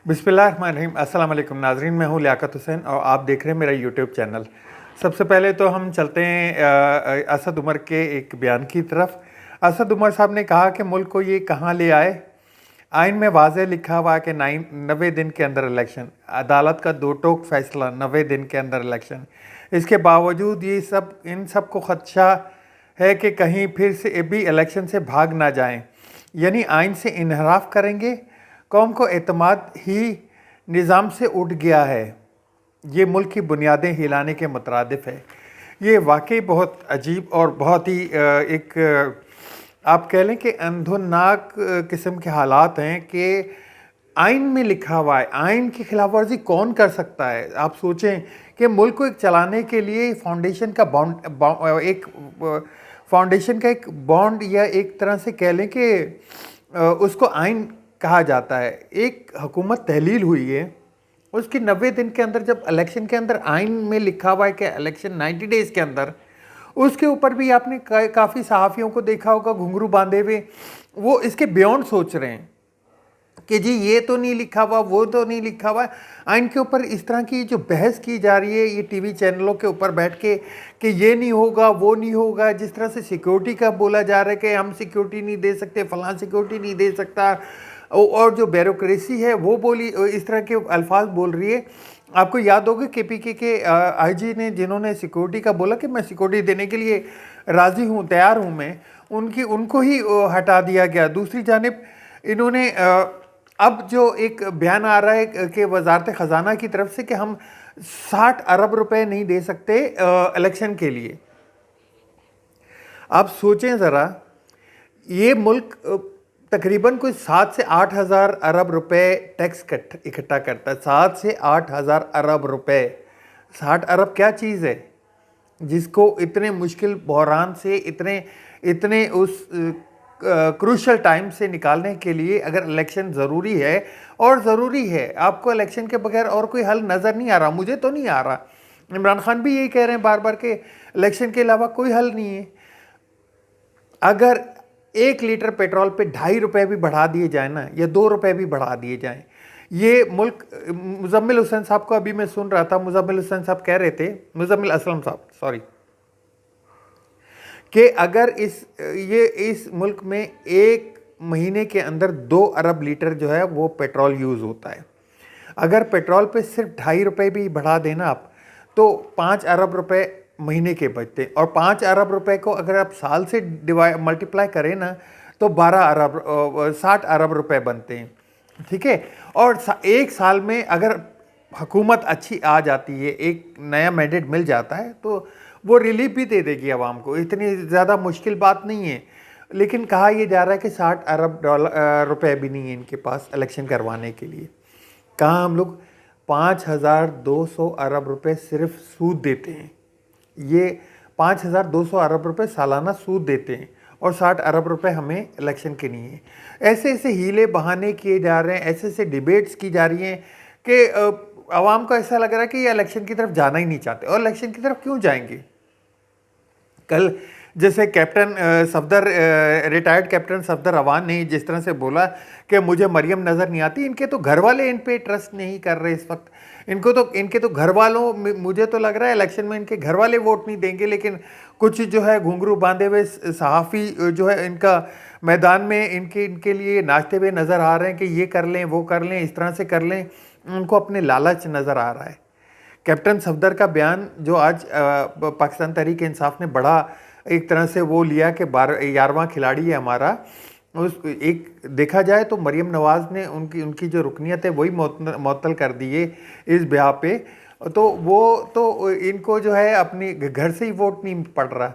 बिस्मिल्लाहिर्रहमानिर्रहीम। अस्सलाम वालेकुम नाज़रीन, मैं हूँ लियाकत हुसैन और आप देख रहे हैं मेरा यूट्यूब चैनल। सबसे पहले तो हम चलते हैं असद उमर के एक बयान की तरफ। असद उमर साहब ने कहा कि मुल्क को ये कहाँ ले आए। आइन में वाज़े लिखा हुआ है कि 90 दिन के अंदर इलेक्शन, अदालत का दो टोक फैसला, 90 दिन के अंदर इलेक्शन। इसके बावजूद इन सब को खदशा है कि कहीं फिर से भी इलेक्शन से भाग ना जाएं, यानी आइन से इनहराफ करेंगे। कौम को एतमाद ही निज़ाम से उठ गया है। ये मुल्क की बुनियादें हिलाने के मुतरादिफ है। ये वाकई बहुत अजीब और बहुत ही आप कह लें कि अंधुनाक किस्म के हालात हैं कि आइन में लिखा हुआ है, आइन की खिलाफ वर्जी कौन कर सकता है। आप सोचें कि मुल्क को एक चलाने के लिए फाउंडेशन का एक बॉन्ड या एक तरह से कह लें कि उसको आइन कहा जाता है। एक हुकूमत तहलील हुई है, उसकी 90 दिन के अंदर जब इलेक्शन के अंदर आइन में लिखा हुआ है कि इलेक्शन 90 डेज़ के अंदर, उसके ऊपर भी आपने काफ़ी सहाफ़ियों को देखा होगा घुंघरू बांधे हुए, वो इसके बियॉन्ड सोच रहे हैं कि जी ये तो नहीं लिखा हुआ, वो तो नहीं लिखा हुआ। आइन के ऊपर इस तरह की जो बहस की जा रही है ये टीवी चैनलों के ऊपर बैठ के कि ये नहीं होगा, वो नहीं होगा, जिस तरह से सिक्योरिटी का बोला जा रहा है कि हम सिक्योरिटी नहीं दे सकते, फलां सिक्योरिटी नहीं दे सकता, और जो ब्यूरोक्रेसी है वो बोली, इस तरह के अल्फाज बोल रही है। आपको याद होगा KPK के IG ने, जिन्होंने सिक्योरिटी का बोला कि मैं सिक्योरिटी देने के लिए राज़ी हूँ, तैयार हूँ मैं, उनको ही हटा दिया गया। दूसरी जानिब इन्होंने अब जो एक बयान आ रहा है कि वजारत ख़जाना की तरफ से कि हम 60 अरब रुपए नहीं दे सकते इलेक्शन के लिए। आप सोचें ज़रा, ये मुल्क तकरीबन कोई 7 से 8 हज़ार अरब रुपए टैक्स इकट्ठा करता है। 7 से 8 हज़ार अरब रुपए। 60 अरब क्या चीज़ है जिसको इतने मुश्किल बहरान से इतने उस क्रूशल टाइम से निकालने के लिए अगर इलेक्शन ज़रूरी है, और ज़रूरी है, आपको इलेक्शन के बगैर और कोई हल नज़र नहीं आ रहा, मुझे तो नहीं आ रहा। इमरान खान भी यही कह रहे हैं बार बार कि इलेक्शन के अलावा कोई हल नहीं है। अगर 1 लीटर पेट्रोल पे 2.5 रुपये भी बढ़ा दिए जाए ना, या 2 रुपये भी बढ़ा दिए जाएं, ये मुल्क, मुजम्मिल हुसैन साहब को अभी मैं सुन रहा था, मुजम्मिल हुसैन साहब कह रहे थे, मुजम्मिल असलम साहब सॉरी, कि अगर इस मुल्क में 1 महीने के अंदर 2 अरब लीटर जो है वो पेट्रोल यूज़ होता है। अगर पेट्रोल पे सिर्फ 2.5 रुपये भी बढ़ा देना आप, तो 5 अरब रुपए महीने के बचते हैं। और 5 अरब रुपए को अगर आप साल से मल्टीप्लाई करें ना, तो 60 अरब रुपए बनते हैं। ठीक है। और एक साल में अगर हुकूमत अच्छी आ जाती है, एक नया मैंडेट मिल जाता है, तो वो रिलीफ भी दे देगी आवाम को। इतनी ज़्यादा मुश्किल बात नहीं है। लेकिन कहा यह जा रहा है कि 60 अरब रुपए भी नहीं है इनके पास इलेक्शन करवाने के लिए। कहाँ हम लोग 5,200 अरब रुपए सिर्फ सूद देते हैं। ये 5,200 अरब रुपए सालाना सूद देते हैं, और 60 अरब रुपए हमें इलेक्शन के नहीं है। ऐसे ऐसे हीले बहाने किए जा रहे हैं, ऐसे ऐसे डिबेट्स की जा रही हैं कि आवाम को ऐसा लग रहा है कि ये इलेक्शन की तरफ जाना ही नहीं चाहते। और इलेक्शन की तरफ क्यों जाएंगे? कल जैसे captain Safdar, retired captain Safdar Awan ने जिस तरह से बोला कि मुझे मरियम नज़र नहीं आती, इनके तो घर वाले इन पे ट्रस्ट नहीं कर रहे इस वक्त। इनके तो घर वालों, मुझे तो लग रहा है इलेक्शन में इनके घर वाले वोट नहीं देंगे, लेकिन कुछ जो है घुंघरू बांधे हुए सहाफ़ी जो है इनका मैदान में इनके लिए नाचते हुए नज़र आ रहे हैं कि ये कर लें, वो कर लें, इस तरह से कर लें। उनको अपने लालच नज़र आ रहा है। कैप्टन सफदर का बयान जो आज पाकिस्तान तहरीक इंसाफ ने बड़ा एक तरह से वो लिया कि 11वां खिलाड़ी है हमारा, उस एक देखा जाए तो मरियम नवाज़ ने उनकी जो रुकनीत है वही मुअत्तल कर दी है इस ब्याह पे। तो वो तो इनको जो है अपनी घर से ही वोट नहीं पड़ रहा,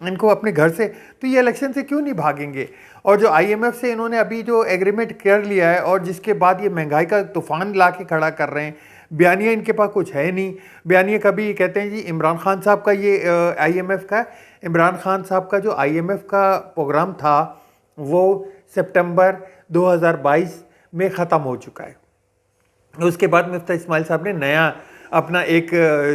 इनको अपने घर से, तो ये इलेक्शन से क्यों नहीं भागेंगे? और जो IMF से इन्होंने अभी जो एग्रीमेंट कर लिया है, और जिसके बाद ये महंगाई का तूफान ला के खड़ा कर रहे हैं, बयानिया इनके पास कुछ है नहीं। बयानिया कभी कहते हैं जी इमरान खान साहब का ये IMF का, इमरान खान साहब का जो IMF का प्रोग्राम था वो सितंबर 2022 में ख़त्म हो चुका है। उसके बाद मुफ्ती इस्माइल साहब ने नया अपना एक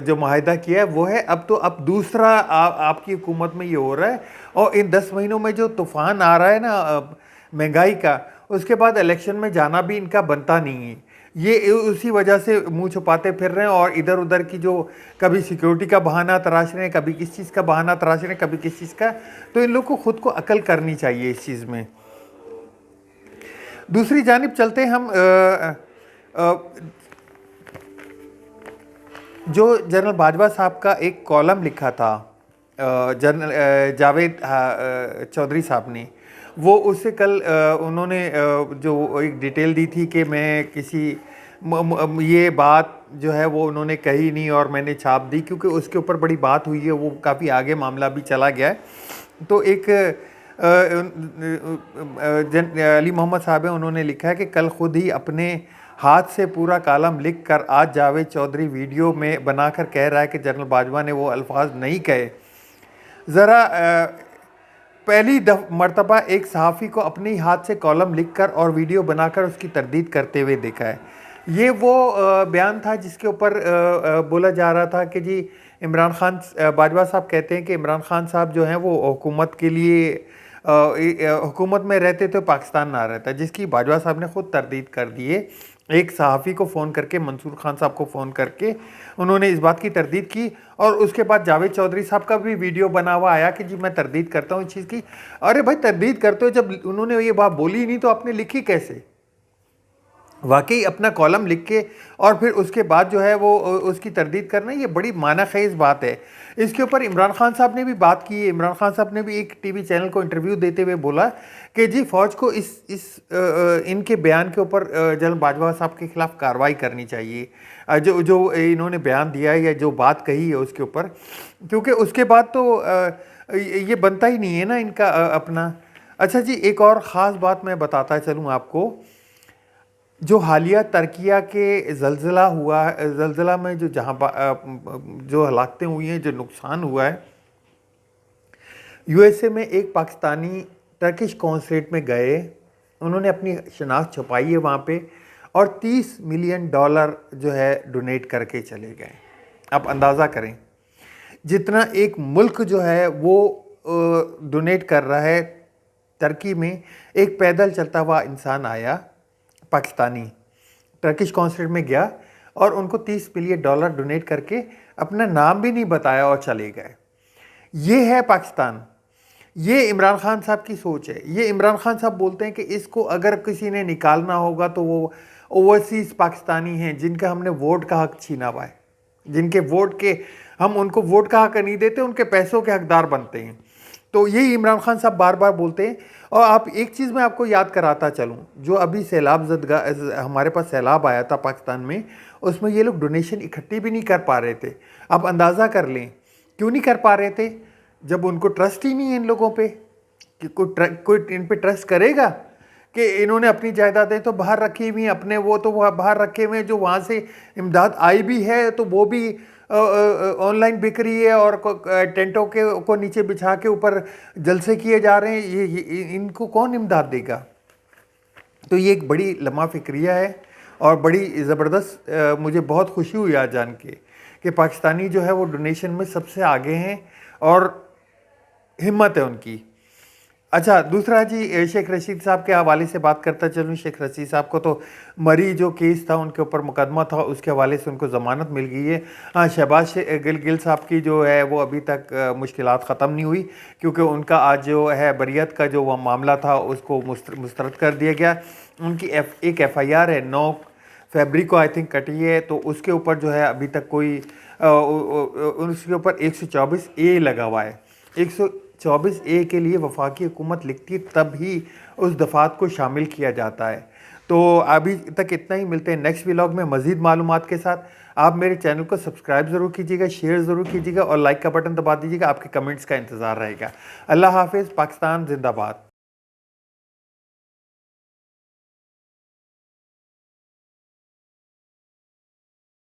जो माहिदा किया है वो है। अब दूसरा आपकी हुकूमत में ये हो रहा है, और इन 10 महीनों में जो तूफ़ान आ रहा है ना महंगाई का, उसके बाद इलेक्शन में जाना भी इनका बनता नहीं है। ये उसी वजह से मुंह छुपाते फिर रहे हैं और इधर उधर की जो कभी सिक्योरिटी का बहाना तराश रहे हैं, कभी किस चीज़ का बहाना तराश रहे हैं, कभी किस चीज़ का। तो इन लोग को खुद को अकल करनी चाहिए इस चीज़ में। दूसरी जानिब चलते हैं हम जो जनरल बाजवा साहब का एक कॉलम लिखा था जनरल जावेद चौधरी साहब ने, वो उससे कल उन्होंने जो एक डिटेल दी थी कि मैं किसी ये बात जो है वो उन्होंने कही नहीं और मैंने छाप दी, क्योंकि उसके ऊपर बड़ी बात हुई है, वो काफ़ी आगे मामला भी चला गया है। तो एक अली मोहम्मद साहब है, उन्होंने लिखा है कि कल खुद ही अपने हाथ से पूरा कालम लिख कर आज जावेद चौधरी वीडियो में बनाकर कह रहा है कि जनरल बाजवा ने वो अल्फाज नहीं कहे। ज़रा पहली मर्तबा एक सहाफ़ी को अपने ही हाथ से कॉलम लिखकर और वीडियो बनाकर उसकी तरदीद करते हुए देखा है। ये वो बयान था जिसके ऊपर बोला जा रहा था कि जी इमरान खान, बाजवा साहब कहते हैं कि इमरान खान साहब जो हैं वो हुकूमत के लिए हुकूमत में रहते तो पाकिस्तान ना रहता, जिसकी बाजवा साहब ने ख़ुद तरदीद कर दी है। एक सहाफ़ी को फ़ोन करके, मंसूर खान साहब को फ़ोन करके उन्होंने इस बात की तरदीद की और उसके बाद जावेद चौधरी साहब का भी वीडियो बना हुआ आया कि जी मैं तरदीद करता हूँ इस चीज़ की। अरे भाई, तरदीद करते हो, जब उन्होंने ये बात बोली नहीं तो आपने लिखी कैसे? वाकई अपना कॉलम लिख के और फिर उसके बाद जो है वो उसकी तरदीद करना, ये बड़ी माना खेज बात है। इसके ऊपर इमरान खान साहब ने भी बात की है। इमरान खान साहब ने भी एक टीवी चैनल को इंटरव्यू देते हुए बोला कि जी फ़ौज को इनके बयान के ऊपर जनरल बाजवा साहब के ख़िलाफ़ कार्रवाई करनी चाहिए, जो इन्होंने बयान दिया है या जो बात कही है उसके ऊपर, क्योंकि उसके बाद तो ये बनता ही नहीं है ना इनका अपना। अच्छा जी, एक और ख़ास बात मैं बताता चलूँ आपको। जो हालिया तुर्किया के ज़लज़ला में जो हलाकतें हुई हैं, जो नुकसान हुआ है, यूएसए में एक पाकिस्तानी टर्किश कॉन्सुलेट में गए, उन्होंने अपनी शनाख्त छुपाई है वहाँ पे और $30 मिलियन जो है डोनेट करके चले गए। आप अंदाज़ा करें जितना एक मुल्क जो है वो डोनेट कर रहा है। तुर्की में एक पैदल चलता हुआ इंसान आया, पाकिस्तानी, टर्किश कॉन्सुलेट में गया और उनको $30 मिलियन डोनेट करके अपना नाम भी नहीं बताया और चले गए। ये है पाकिस्तान। ये इमरान खान साहब की सोच है। ये इमरान खान साहब बोलते हैं कि इसको अगर किसी ने निकालना होगा तो वो ओवरसीज़ पाकिस्तानी हैं जिनका हमने वोट का हक छीना हुआ है, जिनके वोट के हम उनको वोट का हक नहीं देते, उनके पैसों के हकदार बनते हैं। तो यही इमरान खान साहब बार बार बोलते हैं। और आप एक चीज़ मैं आपको याद कराता चलूँ, जो अभी हमारे पास सैलाब आया था पाकिस्तान में, उसमें ये लोग डोनेशन इकट्ठी भी नहीं कर पा रहे थे। आप अंदाज़ा कर लें क्यों नहीं कर पा रहे थे? जब उनको ट्रस्ट ही नहीं है इन लोगों पे कि कोई इन पे ट्रस्ट करेगा कि इन्होंने अपनी जायदादें तो बाहर रखी हुई हैं, अपने वो तो वहाँ बाहर रखे हुए हैं, जो वहाँ से इमदाद आई भी है तो वो भी ऑनलाइन बिक रही है और टेंटों को नीचे बिछा के ऊपर जलसे किए जा रहे हैं। ये इनको कौन इमदाद देगा? तो ये एक बड़ी लम्हा फिक्रिया है और बड़ी ज़बरदस्त मुझे बहुत खुशी हुई आज जान के कि पाकिस्तानी जो है वो डोनेशन में सबसे आगे हैं और हिम्मत है उनकी। अच्छा, दूसरा जी शेख रशीद साहब के हवाले से बात करता चलूँ। शेख रशीद साहब को तो मरी जो केस था उनके ऊपर मुकदमा था, उसके हवाले से उनको ज़मानत मिल गई है। हाँ, शहबाज गिल साहब की जो है वो अभी तक मुश्किलात ख़त्म नहीं हुई, क्योंकि उनका आज जो है बरियत का जो वह मामला था उसको मुस्तरद कर दिया गया। उनकी एक FIR है 9 फरवरी को आई थिंक कटी है, तो उसके ऊपर जो है अभी तक कोई उसके ऊपर 124A लगा हुआ है। 124A के लिए वफाकी हुकूमत लिखती है तब ही उस दफ़ात को शामिल किया जाता है। तो अभी तक इतना ही। मिलते हैं नेक्स्ट व्लॉग में मज़ीद मालूमात के साथ। आप मेरे चैनल को सब्सक्राइब ज़रूर कीजिएगा, शेयर ज़रूर कीजिएगा और लाइक का बटन दबा दीजिएगा। आपके कमेंट्स का इंतज़ार रहेगा। अल्लाह हाफ़िज़। पाकिस्तान जिंदाबाद।